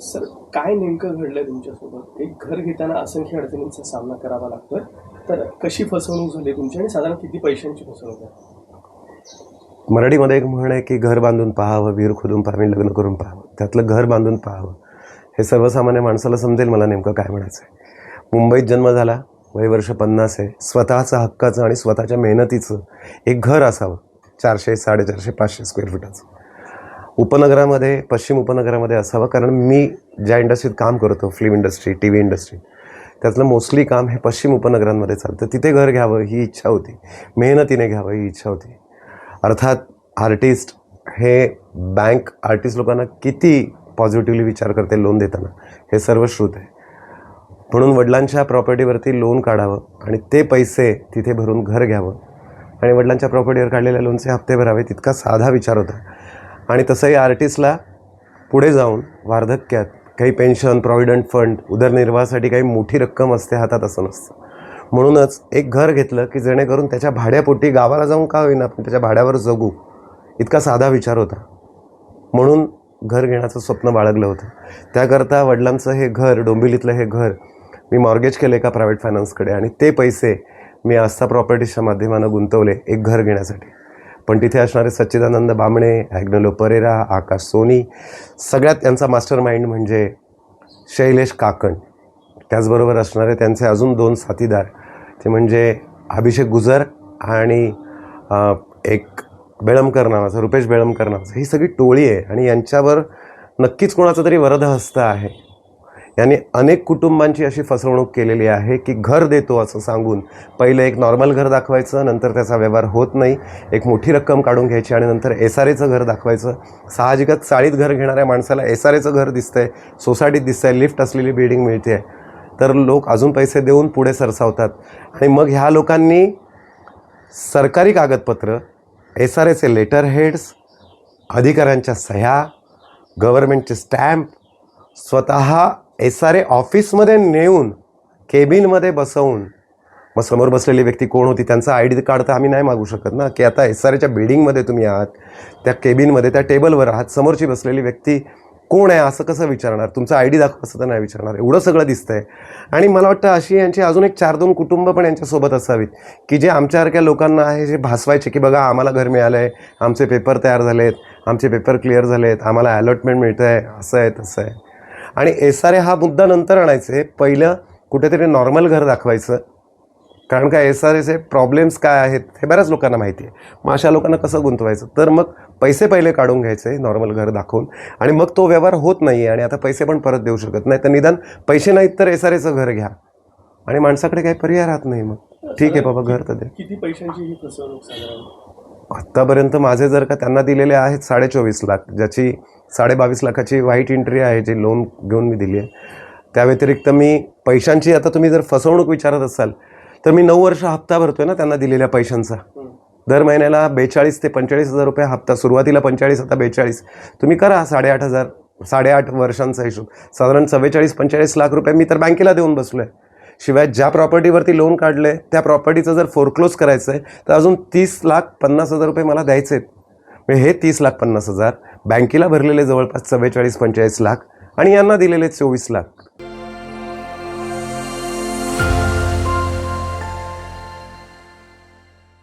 Sir, काय नेमकं घडलंय तुमच्यासोबत? एक घर घेताना असंख्य अडचणींचा सामना करावा लागतोय. तर कशी फसवणूक झाली तुमची आणि साधारण किती पैशांची फसवणूक आहे? मराठीमध्ये एक म्हण आहे की घर बांधून पाहावं, विहीर खोदून पाहावी, लग्न करून पाहावं. त्यातलं घर बांधून पाहावं हे सर्वसामान्य माणसाला समजेल मला नेमकं काय म्हणायचं आहे. मुंबईत जन्म झाला, वय वर्ष 50 आहे. स्वतःचं हक्काचं आणि स्वतःच्या मेहनतीचं एक घर असावं, 400, 450, 500 स्क्वेअर फुटाचं. उपनगरामध्ये, पश्चिम उपनगरामध्ये असावं. कारण मी ज्या इंडस्ट्रीत काम करतो, film industry, T V industry, त्यातलं मोस्टली काम हे पश्चिम उपनगरांमध्ये चालतं. तिथे घर घ्यावं ही इच्छा होती, मेहनतीने घ्यावं ही इच्छा होती. अर्थात आर्टिस्ट हे बँक आर्टिस्ट लोकांना किती पॉझिटिव्हली विचार करते लोन देताना हे सर्व श्रुत आहे. म्हणून वडिलांच्या प्रॉपर्टीवरती लोन काढावं आणि ते पैसे तिथे भरून घर घ्यावं आणि वडिलांच्या प्रॉपर्टीवर काढलेल्या लोनचे हप्ते भरावे, तितका साधा विचार होता. आणि तसंही आर्टिस्टला पुढे जाऊन वार्धक्यात काही पेन्शन, प्रॉव्हिडंट फंड, उदरनिर्वाहासाठी काही मोठी रक्कम असते हातात, असं नसतं. म्हणूनच एक घर घेतलं की जेणेकरून त्याच्या भाड्यापोटी गावाला जाऊन का होईना आपण त्याच्या भाड्यावर जगू, इतका साधा विचार होता. म्हणून घर घेण्याचं स्वप्न बाळगलं होतं. त्याकरता वडिलांचं हे घर, डोंबिवलीतलं हे घर मी मॉर्गेज केलं एका प्रायव्हेट फायनान्सकडे आणि ते पैसे मी आस्था प्रॉपर्टीजच्या माध्यमानं गुंतवले एक घर घेण्यासाठी. पण तिथे असणारे सच्चिदानंद बामणे, ॲग्नेलो परेरा, आकाश सोनी, सगळ्यात यांचा मास्टर माइंड म्हणजे शैलेश काकण. त्याचबरोबर असणारे त्यांचे अजून 2 साथीदार, ते म्हणजे अभिषेक गुजर आणि एक बेळमकर नावाचं, रुपेश बेळमकर नावाचं. ही सगळी टोळी आहे आणि यांच्यावर नक्कीच कोणाचं तरी वरदहस्त आहे. यांनी अनेक कुटुंबांची अशी फसवणूक केलेली आहे की घर देतो असं सांगून पहिलं एक नॉर्मल घर दाखवायचं, नंतर त्याचा व्यवहार होत नाही, एक मोठी रक्कम काढून घ्यायची आणि नंतर एसआरएचं घर दाखवायचं. साहजिकच चाळीत घर घेणाऱ्या माणसाला एसआरएचं घर दिसतंय, सोसायटीत दिसतंय, लिफ्ट असलेली बिल्डिंग मिळते, तर लोक अजून पैसे देऊन पुढे सरसावतात. आणि मग ह्या लोकांनी सरकारी कागदपत्र, एसआरएचे लेटर हेड्स, अधिकाऱ्यांच्या सह्या, गव्हर्नमेंटचे स्टॅम्प स्वतः एसआरए ऑफिसमध्ये नेऊन केबिनमध्ये बसवून, मग समोर बसलेली व्यक्ती कोण होती त्यांचा ID कार्ड तर आम्ही नाही मागू शकत ना, की आता एसआरएच्या बिल्डिंगमध्ये तुम्ही आहात, त्या केबिनमध्ये, त्या टेबलवर आहात, समोरची बसलेली व्यक्ती कोण आहे असं कसं विचारणार, तुमचा ID दाखवा असं तर नाही विचारणार. एवढं सगळं दिसतंय. आणि मला वाटतं अशी यांची अजून एक 4-2 कुटुंब पण यांच्यासोबत असावीत की जे आमच्यासारख्या लोकांना आहे जे भासवायचे की बघा आम्हाला घर मिळालं आहे, आमचे पेपर तयार झालेत, आमचे पेपर क्लिअर झालेत, आम्हाला अलॉटमेंट मिळतं आहे, असं आहे तसं आहे. आणि एसआरए हा मुद्दा नंतर आणायचे, पहिलं कुठेतरी नॉर्मल घर दाखवायचं. कारण का एसआरएचे प्रॉब्लेम्स काय आहेत हे बऱ्याच लोकांना माहिती आहे. मग अशा लोकांना कसं गुंतवायचं, तर मग पैसे पहिले काढून घ्यायचे नॉर्मल घर दाखवून, आणि मग तो व्यवहार होत नाही आहे आणि आता पैसे पण परत देऊ शकत नाही, तर निदान पैसे नाहीत तर एसआरएचं घर घ्या आणि माणसाकडे काही पर्याय राहत नाही. मग ठीक आहे बाबा, घर तर दे. किती पैशांची ही फसवणूक साधारण? आत्तापर्यंत माझे जर का त्यांना दिलेले आहेत 24.5 लाख, ज्याची 22.5 लाखाची व्हाईट एंट्री आहे जी लोन घेऊन मी दिली आहे. त्या व्यतिरिक्त मी पैशांची, आता तुम्ही जर फसवणूक विचारत असाल तर मी 9 वर्ष हप्ता भरतोय ना त्यांना दिलेल्या पैशांचा. दर महिन्याला 42 ते 45,000 रुपये हप्ता, सुरुवातीला 45, आता 42. तुम्ही करा 8.5 वर्षांचा हिशोब, साधारण 44-45 लाख रुपये मी तर बँकेला देऊन बसलो आहे. शिवाय ज्या प्रॉपर्टीवरती लोन काढलं आहे त्या प्रॉपर्टीचं जर फोरक्लोज करायचं आहे तर अजून 30,50,000 रुपये मला द्यायचे आहेत. म्हणजे हे 30,50,000 बँकेला भरलेले जवळपास 44-45 लाख आणि यांना दिलेले 24 लाख.